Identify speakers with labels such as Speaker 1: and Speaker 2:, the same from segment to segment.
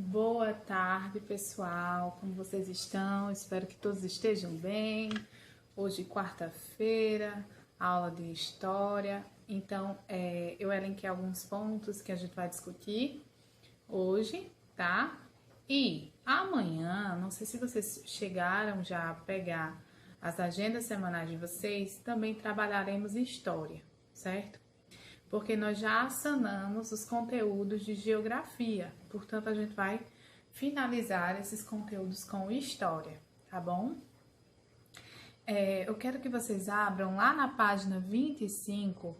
Speaker 1: Boa tarde, pessoal. Como vocês estão? Espero que todos estejam bem. Hoje, quarta-feira, aula de história. Então, eu elenquei alguns pontos que a gente vai discutir hoje, tá? E amanhã, não sei se vocês chegaram já a pegar as agendas semanais de vocês, também trabalharemos história, certo? Porque nós já sanamos os conteúdos de geografia, portanto a gente vai finalizar esses conteúdos com história, tá bom? Eu quero que vocês abram lá na página 25,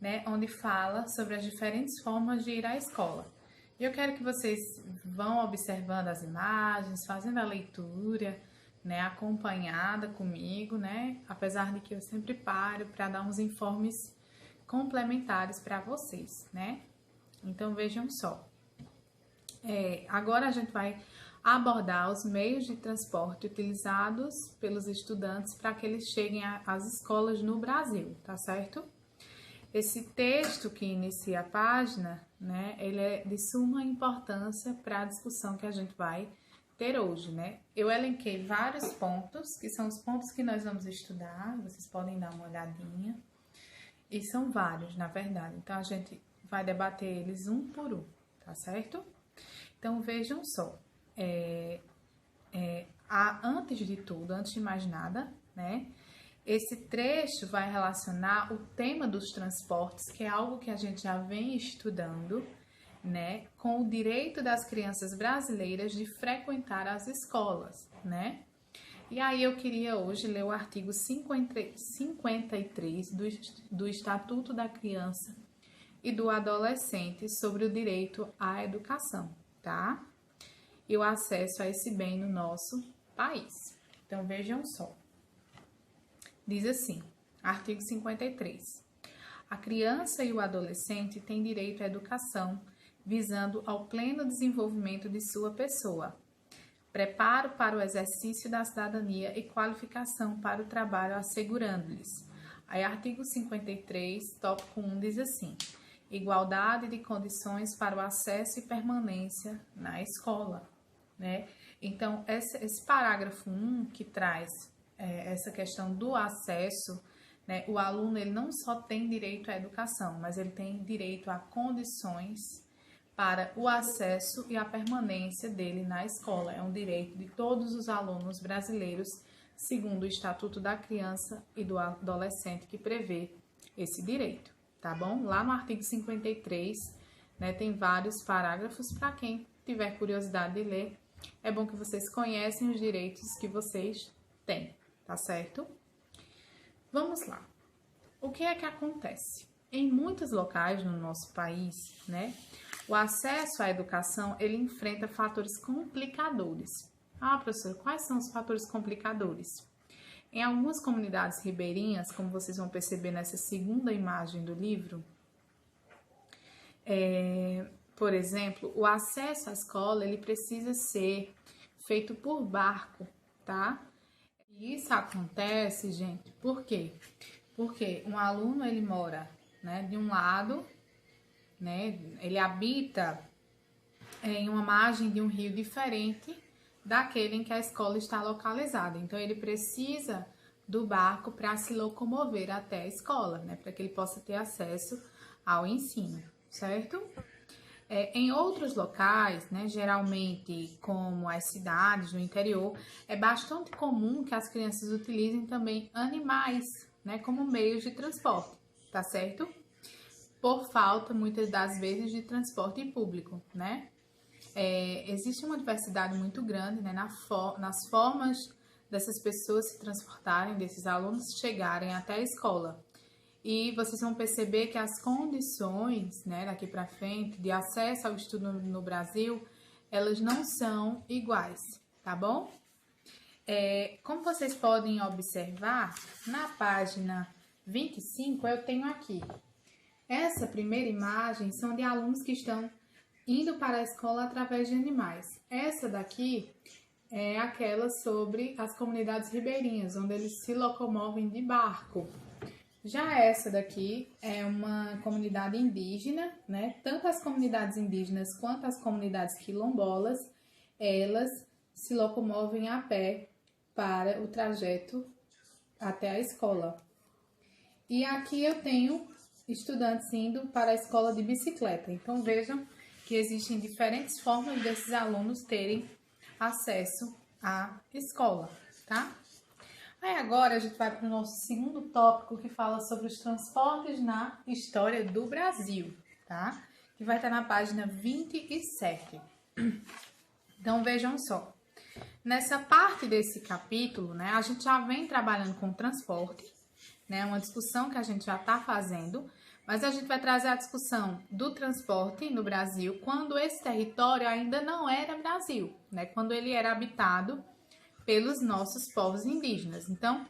Speaker 1: né, onde fala sobre as diferentes formas de ir à escola. E eu quero que vocês vão observando as imagens, fazendo a leitura, né, acompanhada comigo, né, apesar de que eu sempre paro para dar uns informes complementares para vocês, né? Então vejam só. Agora a gente vai abordar os meios de transporte utilizados pelos estudantes para que eles cheguem às escolas no Brasil, tá certo? Esse texto que inicia a página, né, ele é de suma importância para a discussão que a gente vai ter hoje, né? Eu elenquei vários pontos, que são os pontos que nós vamos estudar, vocês podem dar uma olhadinha. E são vários, na verdade. Então, a gente vai debater eles um por um, tá certo? Então, vejam só. Antes de tudo, antes de mais nada, né? Esse trecho vai relacionar o tema dos transportes, que é algo que a gente já vem estudando, né? Com o direito das crianças brasileiras de frequentar as escolas, né? E aí eu queria hoje ler o artigo 53 do Estatuto da Criança e do Adolescente sobre o direito à educação, tá? E o acesso a esse bem no nosso país. Então vejam só. Diz assim, artigo 53. A criança e o adolescente têm direito à educação, visando ao pleno desenvolvimento de sua pessoa, preparo para o exercício da cidadania e qualificação para o trabalho, assegurando-lhes. Aí, artigo 53, tópico 1, diz assim: igualdade de condições para o acesso e permanência na escola, né? Então, esse parágrafo 1 que traz essa questão do acesso, né? O aluno, ele não só tem direito à educação, mas ele tem direito a condições para o acesso e a permanência dele na escola. É um direito de todos os alunos brasileiros, segundo o Estatuto da Criança e do Adolescente, que prevê esse direito, tá bom? Lá no artigo 53, né, tem vários parágrafos. Para quem tiver curiosidade de ler, é bom que vocês conhecem os direitos que vocês têm, tá certo? Vamos lá. O que é que acontece? Em muitos locais no nosso país, né, o acesso à educação, ele enfrenta fatores complicadores. Ah, professor, quais são os fatores complicadores? Em algumas comunidades ribeirinhas, como vocês vão perceber nessa segunda imagem do livro, por exemplo, o acesso à escola, ele precisa ser feito por barco, tá? E isso acontece, gente, por quê? Porque um aluno, ele mora, né, de um lado, né, ele habita em uma margem de um rio diferente daquele em que a escola está localizada. Então, ele precisa do barco para se locomover até a escola, né, para que ele possa ter acesso ao ensino, certo? Em outros locais, né, geralmente como as cidades no interior, é bastante comum que as crianças utilizem também animais, né, como meios de transporte, tá certo? Por falta, muitas das vezes, de transporte público, né? Existe uma diversidade muito grande, né, nas formas dessas pessoas se transportarem, desses alunos chegarem até a escola. E vocês vão perceber que as condições, né, daqui para frente, de acesso ao estudo no Brasil, elas não são iguais, tá bom? Como vocês podem observar, na página 25, eu tenho aqui. Essa primeira imagem são de alunos que estão indo para a escola através de animais. Essa daqui é aquela sobre as comunidades ribeirinhas, onde eles se locomovem de barco, Já essa daqui é uma comunidade indígena, né? Tanto as comunidades indígenas quanto as comunidades quilombolas, elas se locomovem a pé para o trajeto até a escola. E aqui eu tenho estudantes indo para a escola de bicicleta. Então vejam que existem diferentes formas desses alunos terem acesso à escola, tá? Aí agora a gente vai para o nosso segundo tópico, que fala sobre os transportes na história do Brasil, tá? Que vai estar na página 27. Então vejam só. Nessa parte desse capítulo, né, a gente já vem trabalhando com transporte, né, uma discussão que a gente já está fazendo, mas a gente vai trazer a discussão do transporte no Brasil quando esse território ainda não era Brasil, né, quando ele era habitado pelos nossos povos indígenas. Então,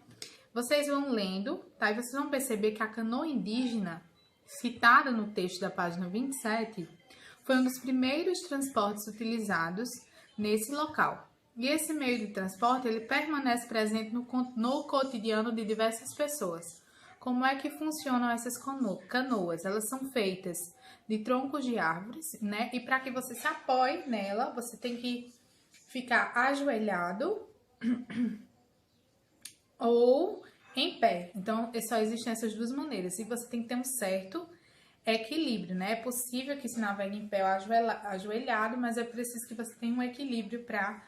Speaker 1: vocês vão lendo, tá? E vocês vão perceber que a canoa indígena, citada no texto da página 27, foi um dos primeiros transportes utilizados nesse local. E esse meio de transporte, ele permanece presente no cotidiano de diversas pessoas. Como é que funcionam essas canoas? Elas são feitas de troncos de árvores, né? E para que você se apoie nela, você tem que ficar ajoelhado ou em pé. Então, só existem essas duas maneiras. E você tem que ter um certo equilíbrio, né? É possível que se navegue em pé ou ajoelhado, mas é preciso que você tenha um equilíbrio para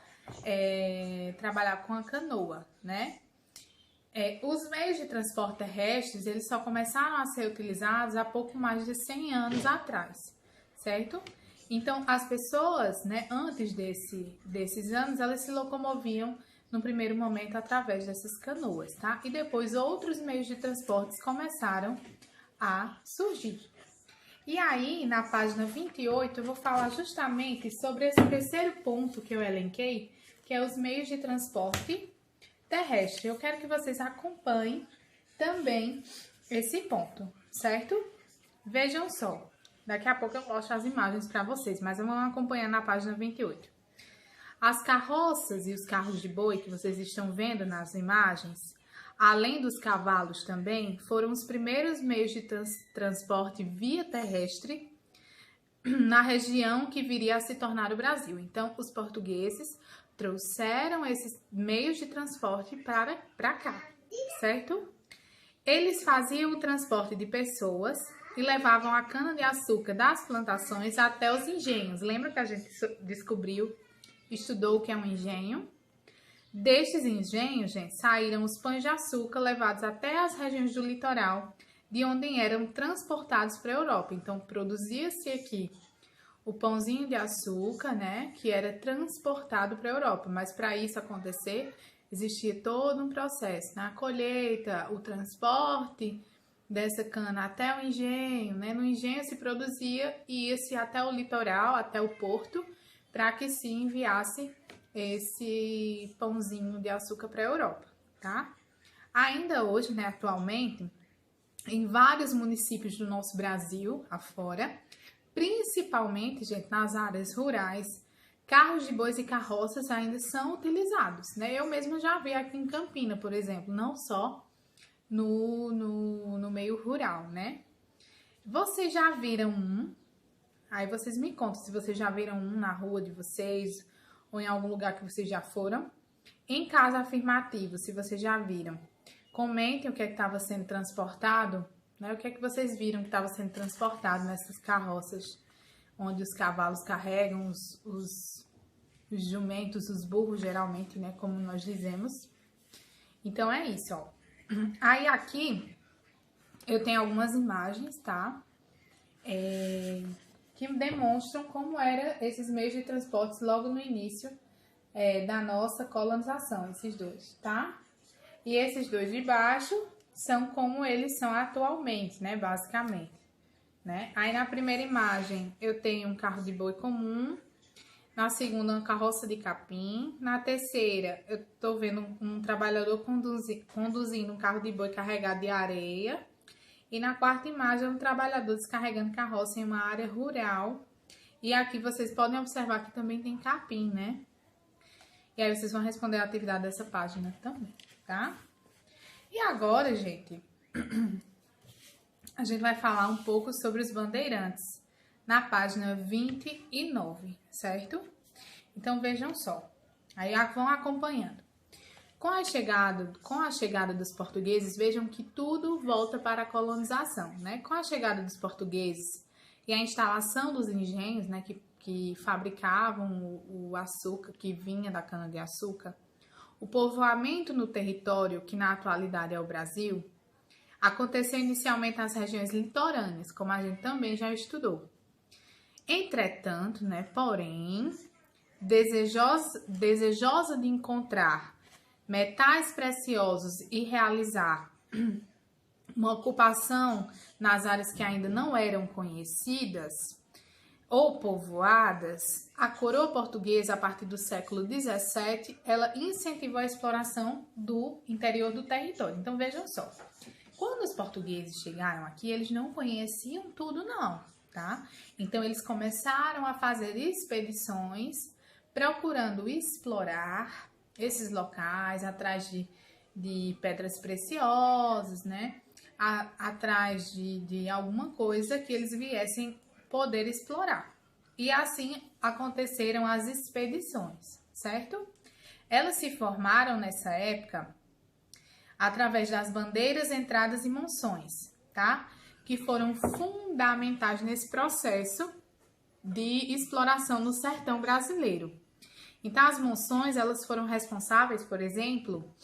Speaker 1: trabalhar com a canoa, né? Os meios de transporte terrestres, eles só começaram a ser utilizados há pouco mais de 100 anos atrás, certo? Então, as pessoas, né, antes desses anos, elas se locomoviam no primeiro momento através dessas canoas, tá? E depois outros meios de transportes começaram a surgir. E aí, na página 28, eu vou falar justamente sobre esse terceiro ponto que eu elenquei, que é os meios de transporte terrestre. Eu quero que vocês acompanhem também esse ponto, certo? Vejam só. Daqui a pouco eu mostro as imagens para vocês, mas vamos acompanhar na página 28. As carroças e os carros de boi que vocês estão vendo nas imagens, além dos cavalos também, foram os primeiros meios de transporte via terrestre na região que viria a se tornar o Brasil. Então, os portugueses trouxeram esses meios de transporte para cá, certo? Eles faziam o transporte de pessoas e levavam a cana-de-açúcar das plantações até os engenhos. Lembra que a gente estudou o que é um engenho? Destes engenhos, gente, saíram os pães de açúcar levados até as regiões do litoral, de onde eram transportados para a Europa. Então, produzia-se aqui o pãozinho de açúcar, né, que era transportado para a Europa. Mas para isso acontecer, existia todo um processo, na colheita, o transporte dessa cana até o engenho, né? No engenho se produzia e ia-se até o litoral, até o porto, para que se enviasse esse pãozinho de açúcar para a Europa, tá? Ainda hoje, né, atualmente, em vários municípios do nosso Brasil, afora, principalmente, gente, nas áreas rurais, carros de bois e carroças ainda são utilizados, né? Eu mesma já vi aqui em Campina, por exemplo, não só no meio rural, né? Vocês já viram um? Aí vocês me contam se vocês já viram um na rua de vocês ou em algum lugar que vocês já foram. Em caso afirmativo, se vocês já viram, comentem o que é que estava sendo transportado, né? O que é que vocês viram que estava sendo transportado nessas carroças, onde os cavalos carregam os jumentos, os burros, geralmente, né? Como nós dizemos. Então, é isso, ó. Aí, aqui, eu tenho algumas imagens, tá? Que demonstram como eram esses meios de transporte logo no início da nossa colonização, esses dois, tá? E esses dois de baixo são como eles são atualmente, né? Basicamente, né? Aí, na primeira imagem, eu tenho um carro de boi comum. Na segunda, uma carroça de capim. Na terceira, eu tô vendo um trabalhador conduzindo um carro de boi carregado de areia. E na quarta imagem, um trabalhador descarregando carroça em uma área rural. E aqui vocês podem observar que também tem capim, né? E aí vocês vão responder a atividade dessa página também, tá? E agora, gente, a gente vai falar um pouco sobre os bandeirantes na página 29, certo? Então vejam só, aí vão acompanhando. Com a chegada dos portugueses, vejam que tudo volta para a colonização, né? Com a chegada dos portugueses e a instalação dos engenhos, né, que fabricavam o açúcar que vinha da cana-de-açúcar, o povoamento no território, que na atualidade é o Brasil, aconteceu inicialmente nas regiões litorâneas, como a gente também já estudou. Entretanto, né, porém, desejosa de encontrar metais preciosos e realizar uma ocupação nas áreas que ainda não eram conhecidas ou povoadas, a coroa portuguesa, a partir do século XVII, ela incentivou a exploração do interior do território. Então, vejam só, quando os portugueses chegaram aqui, eles não conheciam tudo não, tá? Então, eles começaram a fazer expedições procurando explorar esses locais, atrás de pedras preciosas, né? Atrás de alguma coisa que eles viessem poder explorar. E assim aconteceram as expedições, certo? Elas se formaram nessa época através das bandeiras, entradas e monções, tá? Que foram fundamentais nesse processo de exploração no sertão brasileiro. Então, as monções, elas foram responsáveis, por exemplo,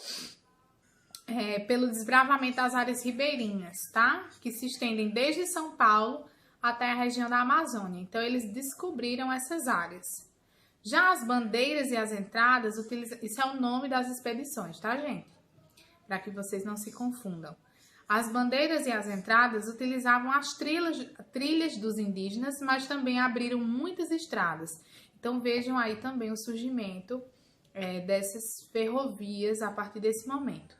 Speaker 1: pelo desbravamento das áreas ribeirinhas, tá? Que se estendem desde São Paulo até a região da Amazônia. Então, eles descobriram essas áreas. Já as bandeiras e as entradas, isso é o nome das expedições, tá, gente? Para que vocês não se confundam. As bandeiras e as entradas utilizavam as trilhas dos indígenas, mas também abriram muitas estradas. Então, vejam aí também o surgimento dessas ferrovias a partir desse momento.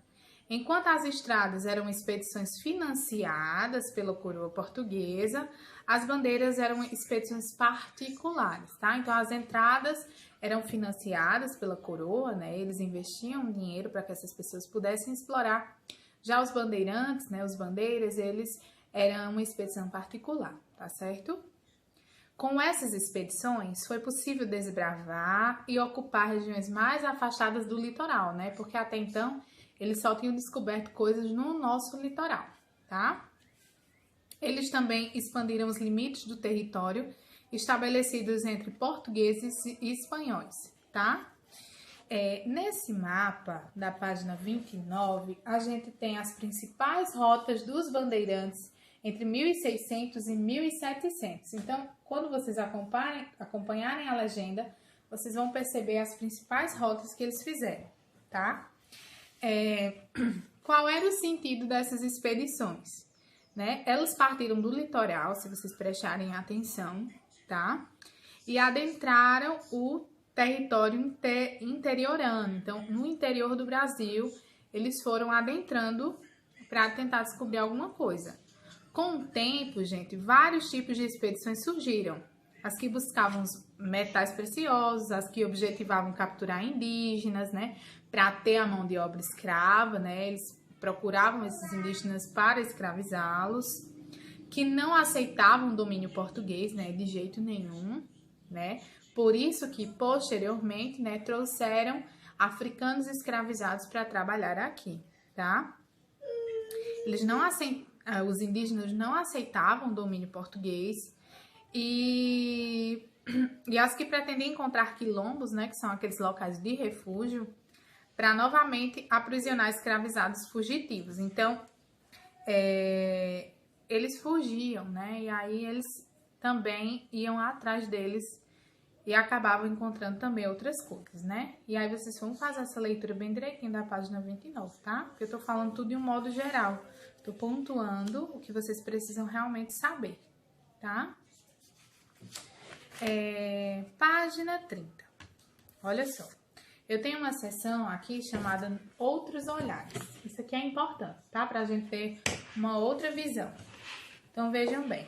Speaker 1: Enquanto as estradas eram expedições financiadas pela coroa portuguesa, as bandeiras eram expedições particulares, tá? Então, as entradas eram financiadas pela coroa, né? Eles investiam dinheiro para que essas pessoas pudessem explorar. Já os bandeirantes, né? Os bandeiras, eles eram uma expedição particular, tá certo? Com essas expedições, foi possível desbravar e ocupar regiões mais afastadas do litoral, né? Porque até então, eles só tinham descoberto coisas no nosso litoral, tá? Eles também expandiram os limites do território estabelecidos entre portugueses e espanhóis, tá? Nesse mapa da página 29, a gente tem as principais rotas dos bandeirantes entre 1600 e 1700. Então, quando vocês acompanharem a legenda, vocês vão perceber as principais rotas que eles fizeram, tá? Qual era o sentido dessas expedições? Né? Elas partiram do litoral, se vocês prestarem atenção, tá? E adentraram o território interiorano. Então, no interior do Brasil, eles foram adentrando para tentar descobrir alguma coisa. Com o tempo, gente, vários tipos de expedições surgiram. As que buscavam metais preciosos, as que objetivavam capturar indígenas, né? Para ter a mão de obra escrava, né? Eles procuravam esses indígenas para escravizá-los, que não aceitavam o domínio português, né? De jeito nenhum, né? Por isso que, posteriormente, né? Trouxeram africanos escravizados para trabalhar aqui, tá? Os indígenas não aceitavam o domínio português e as que pretendiam encontrar quilombos, né, que são aqueles locais de refúgio, para novamente aprisionar escravizados fugitivos. Então, eles fugiam, né, e aí eles também iam atrás deles e acabavam encontrando também outras coisas, né? E aí vocês vão fazer essa leitura bem direitinho da página 29, tá? Porque eu tô falando tudo de um modo geral. Tô pontuando o que vocês precisam realmente saber, tá? Página 30. Olha só. Eu tenho uma seção aqui chamada Outros Olhares. Isso aqui é importante, tá? Pra gente ter uma outra visão. Então, vejam bem.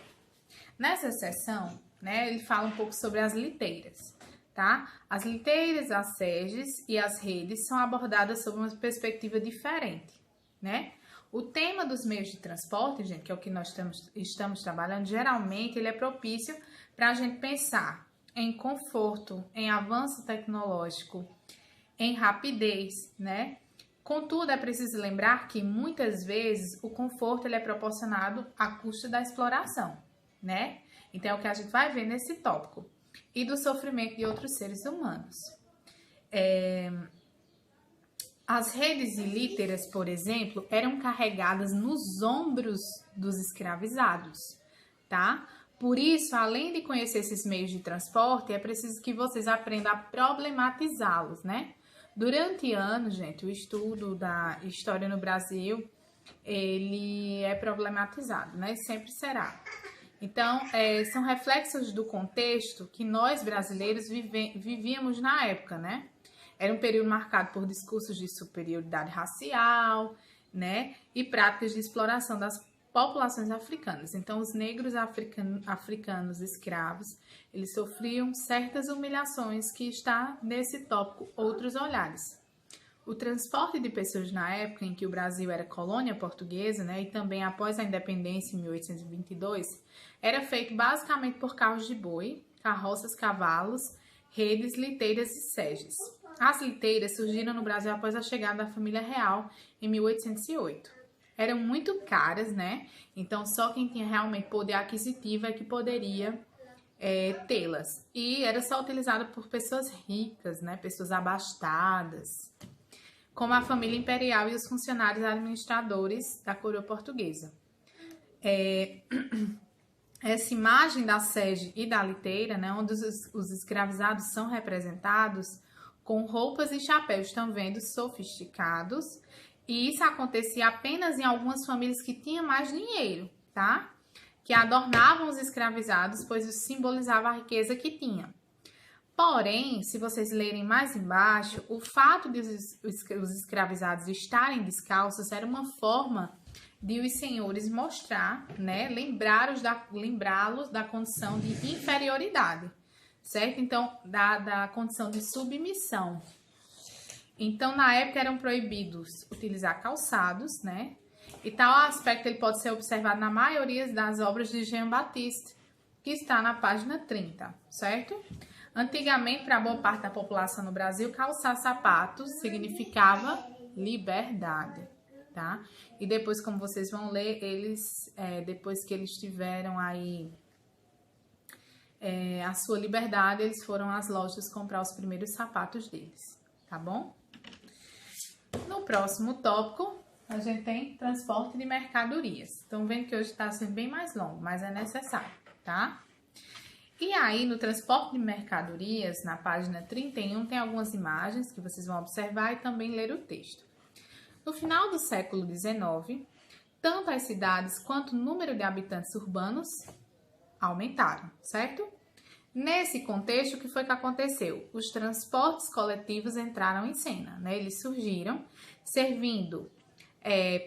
Speaker 1: Nessa seção, né, ele fala um pouco sobre as liteiras, tá? As liteiras, as sedes e as redes são abordadas sob uma perspectiva diferente, né? O tema dos meios de transporte, gente, que é o que nós estamos trabalhando, geralmente ele é propício para a gente pensar em conforto, em avanço tecnológico, em rapidez, né? Contudo, é preciso lembrar que muitas vezes o conforto ele é proporcionado a custo da exploração, né? Então é o que a gente vai ver nesse tópico. E do sofrimento de outros seres humanos. As redes ilíteras, por exemplo, eram carregadas nos ombros dos escravizados, tá? Por isso, além de conhecer esses meios de transporte, é preciso que vocês aprendam a problematizá-los, né? Durante anos, gente, o estudo da história no Brasil, ele é problematizado, né? Sempre será. Então, são reflexos do contexto que nós brasileiros vivíamos na época, né? Era um período marcado por discursos de superioridade racial, né? E práticas de exploração das populações africanas. Então, os negros africanos escravos, eles sofriam certas humilhações que está nesse tópico Outros Olhares. O transporte de pessoas na época em que o Brasil era colônia portuguesa, né, e também após a independência em 1822, era feito basicamente por carros de boi, carroças, cavalos, redes, liteiras e seges. As liteiras surgiram no Brasil após a chegada da família real em 1808. Eram muito caras, né? Então, só quem tinha realmente poder aquisitivo é que poderia tê-las. E era só utilizada por pessoas ricas, né? Pessoas abastadas, como a família imperial e os funcionários administradores da coroa portuguesa. Essa imagem da sege e da liteira, né, onde os escravizados são representados com roupas e chapéus, estão vendo, sofisticados, e isso acontecia apenas em algumas famílias que tinham mais dinheiro, tá? Que adornavam os escravizados, pois isso simbolizava a riqueza que tinham. Porém, se vocês lerem mais embaixo, o fato de os escravizados estarem descalços era uma forma de os senhores mostrar, né, lembrá-los da condição de inferioridade, certo? Então, da condição de submissão. Então, na época eram proibidos utilizar calçados, né? E tal aspecto ele pode ser observado na maioria das obras de Jean Baptiste, que está na página 30, certo? Antigamente, para boa parte da população no Brasil, calçar sapatos significava liberdade, tá? E depois, como vocês vão ler, eles, depois que eles tiveram aí a sua liberdade, eles foram às lojas comprar os primeiros sapatos deles, tá bom? No próximo tópico, a gente tem transporte de mercadorias. Estão vendo que hoje está sendo bem mais longo, mas é necessário, tá? E aí, no transporte de mercadorias, na página 31, tem algumas imagens que vocês vão observar e também ler o texto. No final do século XIX, tanto as cidades quanto o número de habitantes urbanos aumentaram, certo? Nesse contexto, o que foi que aconteceu? Os transportes coletivos entraram em cena, né? Eles surgiram, servindo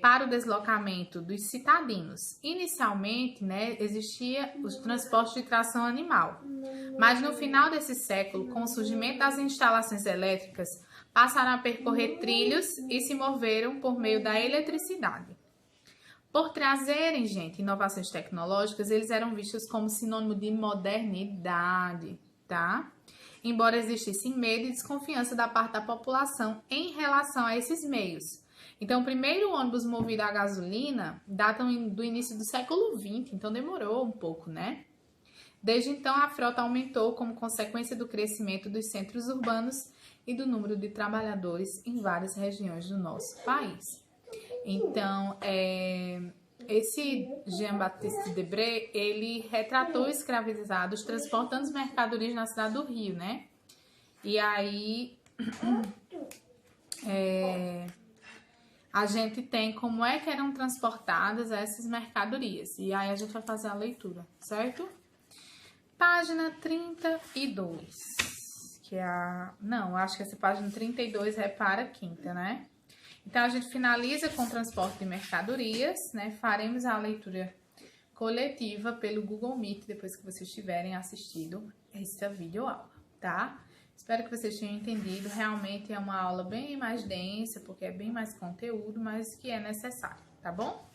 Speaker 1: para o deslocamento dos citadinos. Inicialmente, né, existia os transportes de tração animal, mas no final desse século, com o surgimento das instalações elétricas, passaram a percorrer trilhos e se moveram por meio da eletricidade. Por trazerem, gente, inovações tecnológicas, eles eram vistos como sinônimo de modernidade, tá? Embora existisse medo e desconfiança da parte da população em relação a esses meios. Então, o primeiro ônibus movido a gasolina data do início do século XX, então demorou um pouco, né? Desde então, a frota aumentou como consequência do crescimento dos centros urbanos e do número de trabalhadores em várias regiões do nosso país. Então, esse Jean-Baptiste Debré, ele retratou escravizados transportando as mercadorias na cidade do Rio, né? E aí, a gente tem como é que eram transportadas essas mercadorias. E aí a gente vai fazer a leitura, certo? Página 32, que é não, acho que essa página 32 é para a quinta, né? Então, a gente finaliza com o transporte de mercadorias, né? Faremos a leitura coletiva pelo Google Meet, depois que vocês tiverem assistido essa videoaula, tá? Espero que vocês tenham entendido. Realmente é uma aula bem mais densa, porque é bem mais conteúdo, mas que é necessário, tá bom?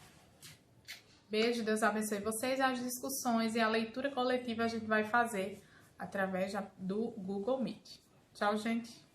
Speaker 1: Beijo, Deus abençoe vocês. As discussões e a leitura coletiva a gente vai fazer através do Google Meet. Tchau, gente!